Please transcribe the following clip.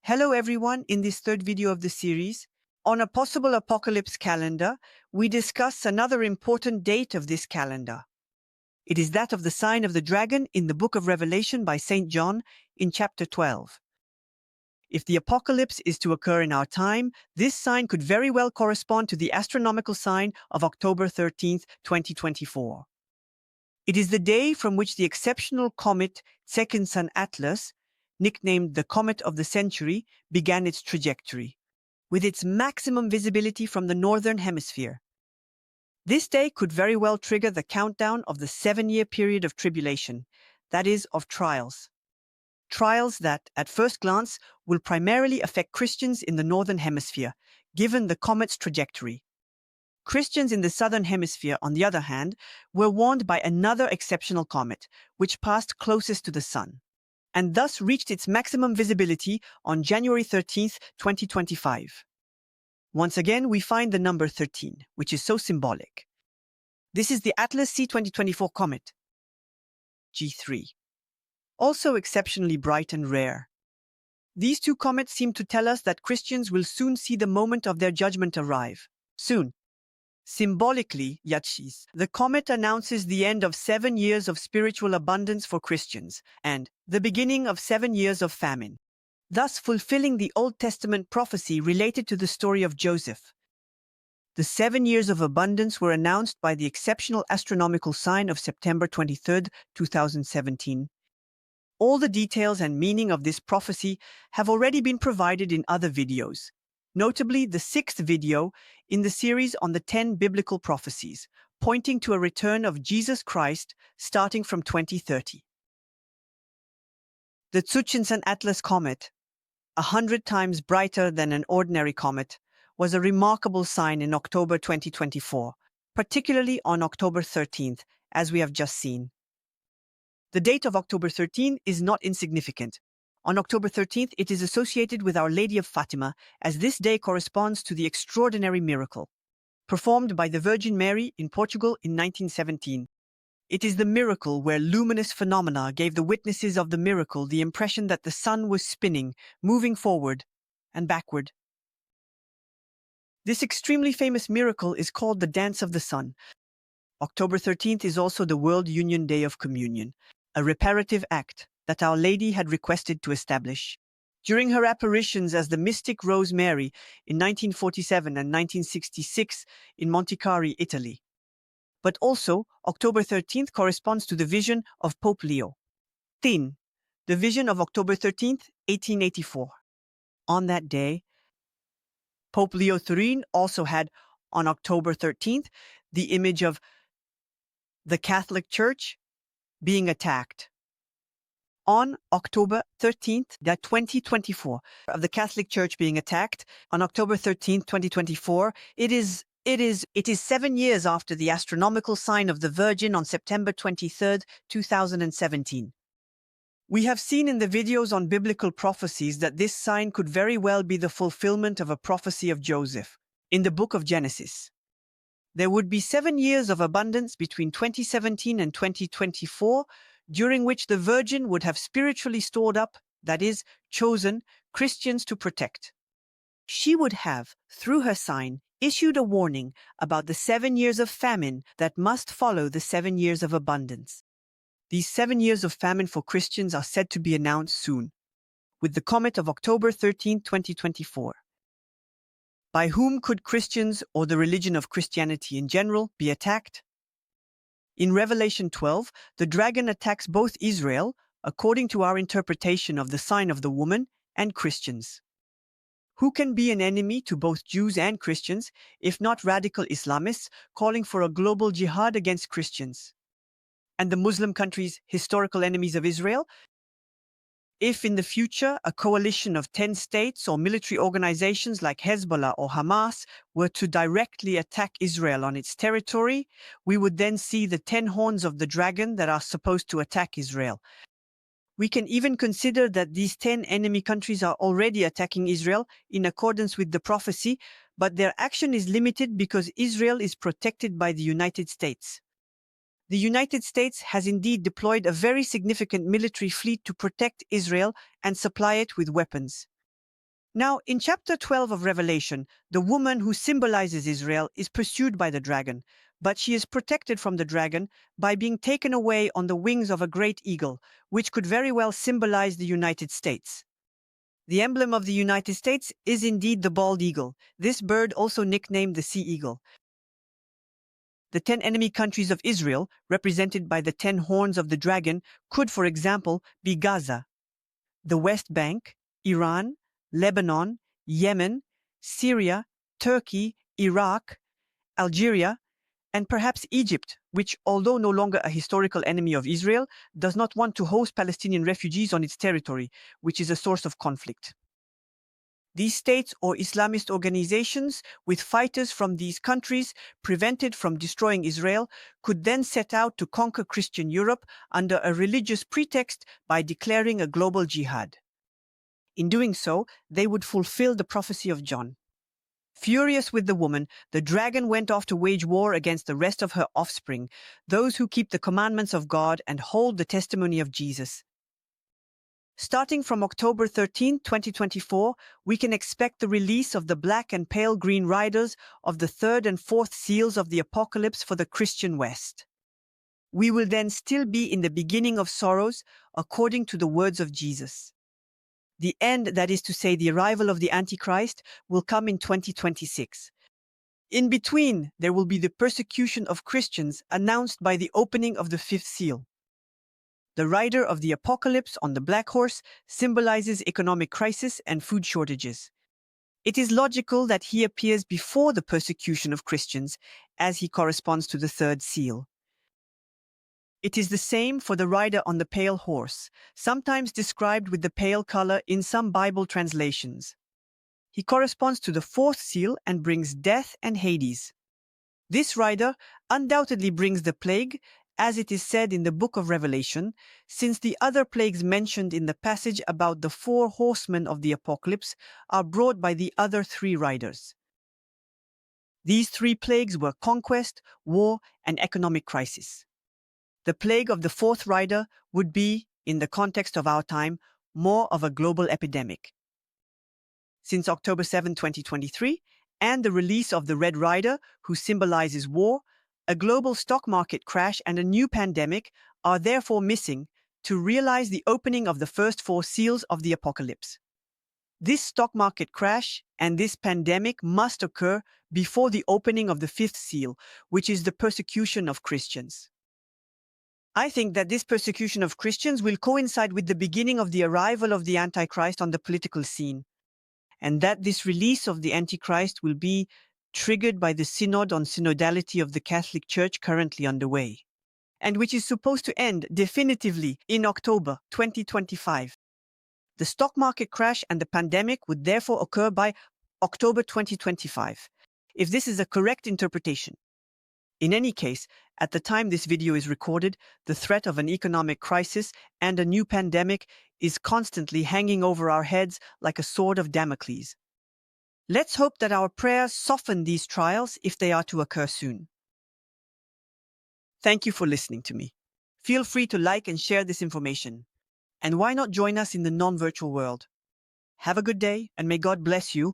Hello everyone, in this third video of the series, on a possible apocalypse calendar, we discuss another important date of this calendar. It is that of the sign of the dragon in the book of Revelation by St. John in chapter 12. If the apocalypse is to occur in our time, this sign could very well correspond to the astronomical sign of October 13th, 2024. It is the day from which the exceptional comet Second Sun Atlas, nicknamed the Comet of the Century, began its trajectory, with its maximum visibility from the northern hemisphere. This day could very well trigger the countdown of the 7-year period of tribulation, that is, of trials. Trials that, at first glance, will primarily affect Christians in the northern hemisphere, given the comet's trajectory. Christians in the southern hemisphere, on the other hand, were warned by another exceptional comet, which passed closest to the Sun, and thus reached its maximum visibility on January 13, 2025. Once again, we find the number 13, which is so symbolic. This is the Atlas C 2024 comet, G3. Also exceptionally bright and rare. These two comets seem to tell us that Christians will soon see the moment of their judgment arrive. Soon. Symbolically, Yatshis, the comet announces the end of 7 years of spiritual abundance for Christians and the beginning of 7 years of famine, thus fulfilling the Old Testament prophecy related to the story of Joseph. The 7 years of abundance were announced by the exceptional astronomical sign of September 23, 2017. All the details and meaning of this prophecy have already been provided in other videos, notably the 6th video in the series on the 10 biblical prophecies, pointing to a return of Jesus Christ starting from 2030. The Tsuchinsan Atlas comet, 100 times brighter than an ordinary comet, was a remarkable sign in October 2024, particularly on October 13th, as we have just seen. The date of October 13 is not insignificant. On October 13th, it is associated with Our Lady of Fatima, as this day corresponds to the extraordinary miracle performed by the Virgin Mary in Portugal in 1917. It is the miracle where luminous phenomena gave the witnesses of the miracle the impression that the sun was spinning, moving forward and backward. This extremely famous miracle is called the Dance of the Sun. October 13th is also the World Union Day of Communion, a reparative act that Our Lady had requested to establish. During her apparitions as the mystic Rose Mary in 1947 and 1966 in Monticari, Italy. But also, October 13th corresponds to the vision of Pope Leo X, the vision of October 13th, 1884. On that day, Pope Leo XIII also had, on October 13th, the image of the Catholic Church being attacked. On October 13th, 2024, of the Catholic Church being attacked, on October 13th, 2024, it is 7 years after the astronomical sign of the Virgin on September 23rd, 2017. We have seen in the videos on biblical prophecies that this sign could very well be the fulfillment of a prophecy of Joseph in the book of Genesis. There would be 7 years of abundance between 2017 and 2024, during which the Virgin would have spiritually stored up, that is, chosen, Christians to protect. She would have, through her sign, issued a warning about the 7 years of famine that must follow the 7 years of abundance. These 7 years of famine for Christians are said to be announced soon, with the comet of October 13, 2024. By whom could Christians, or the religion of Christianity in general, be attacked? In Revelation 12, the dragon attacks both Israel, according to our interpretation of the sign of the woman, and Christians. Who can be an enemy to both Jews and Christians, if not radical Islamists calling for a global jihad against Christians? And the Muslim countries, historical enemies of Israel? If in the future a coalition of 10 states or military organizations like Hezbollah or Hamas were to directly attack Israel on its territory, we would then see the 10 horns of the dragon that are supposed to attack Israel. We can even consider that these 10 enemy countries are already attacking Israel in accordance with the prophecy, but their action is limited because Israel is protected by the United States. The United States has indeed deployed a very significant military fleet to protect Israel and supply it with weapons. Now, in chapter 12 of Revelation, the woman who symbolizes Israel is pursued by the dragon, but she is protected from the dragon by being taken away on the wings of a great eagle, which could very well symbolize the United States. The emblem of the United States is indeed the bald eagle, this bird also nicknamed the sea eagle. The 10 enemy countries of Israel, represented by the 10 horns of the dragon, could, for example, be Gaza, the West Bank, Iran, Lebanon, Yemen, Syria, Turkey, Iraq, Algeria, and perhaps Egypt, which, although no longer a historical enemy of Israel, does not want to host Palestinian refugees on its territory, which is a source of conflict. These states or Islamist organizations, with fighters from these countries prevented from destroying Israel, could then set out to conquer Christian Europe under a religious pretext by declaring a global jihad. In doing so, they would fulfill the prophecy of John. Furious with the woman, the dragon went off to wage war against the rest of her offspring, those who keep the commandments of God and hold the testimony of Jesus. Starting from October 13, 2024, we can expect the release of the black and pale green riders of the third and fourth seals of the apocalypse for the Christian West. We will then still be in the beginning of sorrows, according to the words of Jesus. The end, that is to say, the arrival of the Antichrist, will come in 2026. In between, there will be the persecution of Christians announced by the opening of the fifth seal. The rider of the apocalypse on the black horse symbolizes economic crisis and food shortages. It is logical that he appears before the persecution of Christians, as he corresponds to the third seal. It is the same for the rider on the pale horse, sometimes described with the pale color in some Bible translations. He corresponds to the fourth seal and brings death and Hades. This rider undoubtedly brings the plague, as it is said in the book of Revelation, since the other plagues mentioned in the passage about the 4 horsemen of the apocalypse are brought by the other 3 riders. These 3 plagues were conquest, war, and economic crisis. The plague of the 4th rider would be, in the context of our time, more of a global epidemic. Since October 7, 2023, and the release of the Red Rider, who symbolizes war, a global stock market crash and a new pandemic are therefore missing to realize the opening of the first 4 seals of the apocalypse. This stock market crash and this pandemic must occur before the opening of the 5th seal, which is the persecution of Christians. I think that this persecution of Christians will coincide with the beginning of the arrival of the Antichrist on the political scene, and that this release of the Antichrist will be triggered by the Synod on Synodality of the Catholic Church currently underway, and which is supposed to end definitively in October 2025. The stock market crash and the pandemic would therefore occur by October 2025, if this is a correct interpretation. In any case, at the time this video is recorded, the threat of an economic crisis and a new pandemic is constantly hanging over our heads like a sword of Damocles. Let's hope that our prayers soften these trials if they are to occur soon. Thank you for listening to me. Feel free to like and share this information. And why not join us in the non-virtual world? Have a good day, and may God bless you.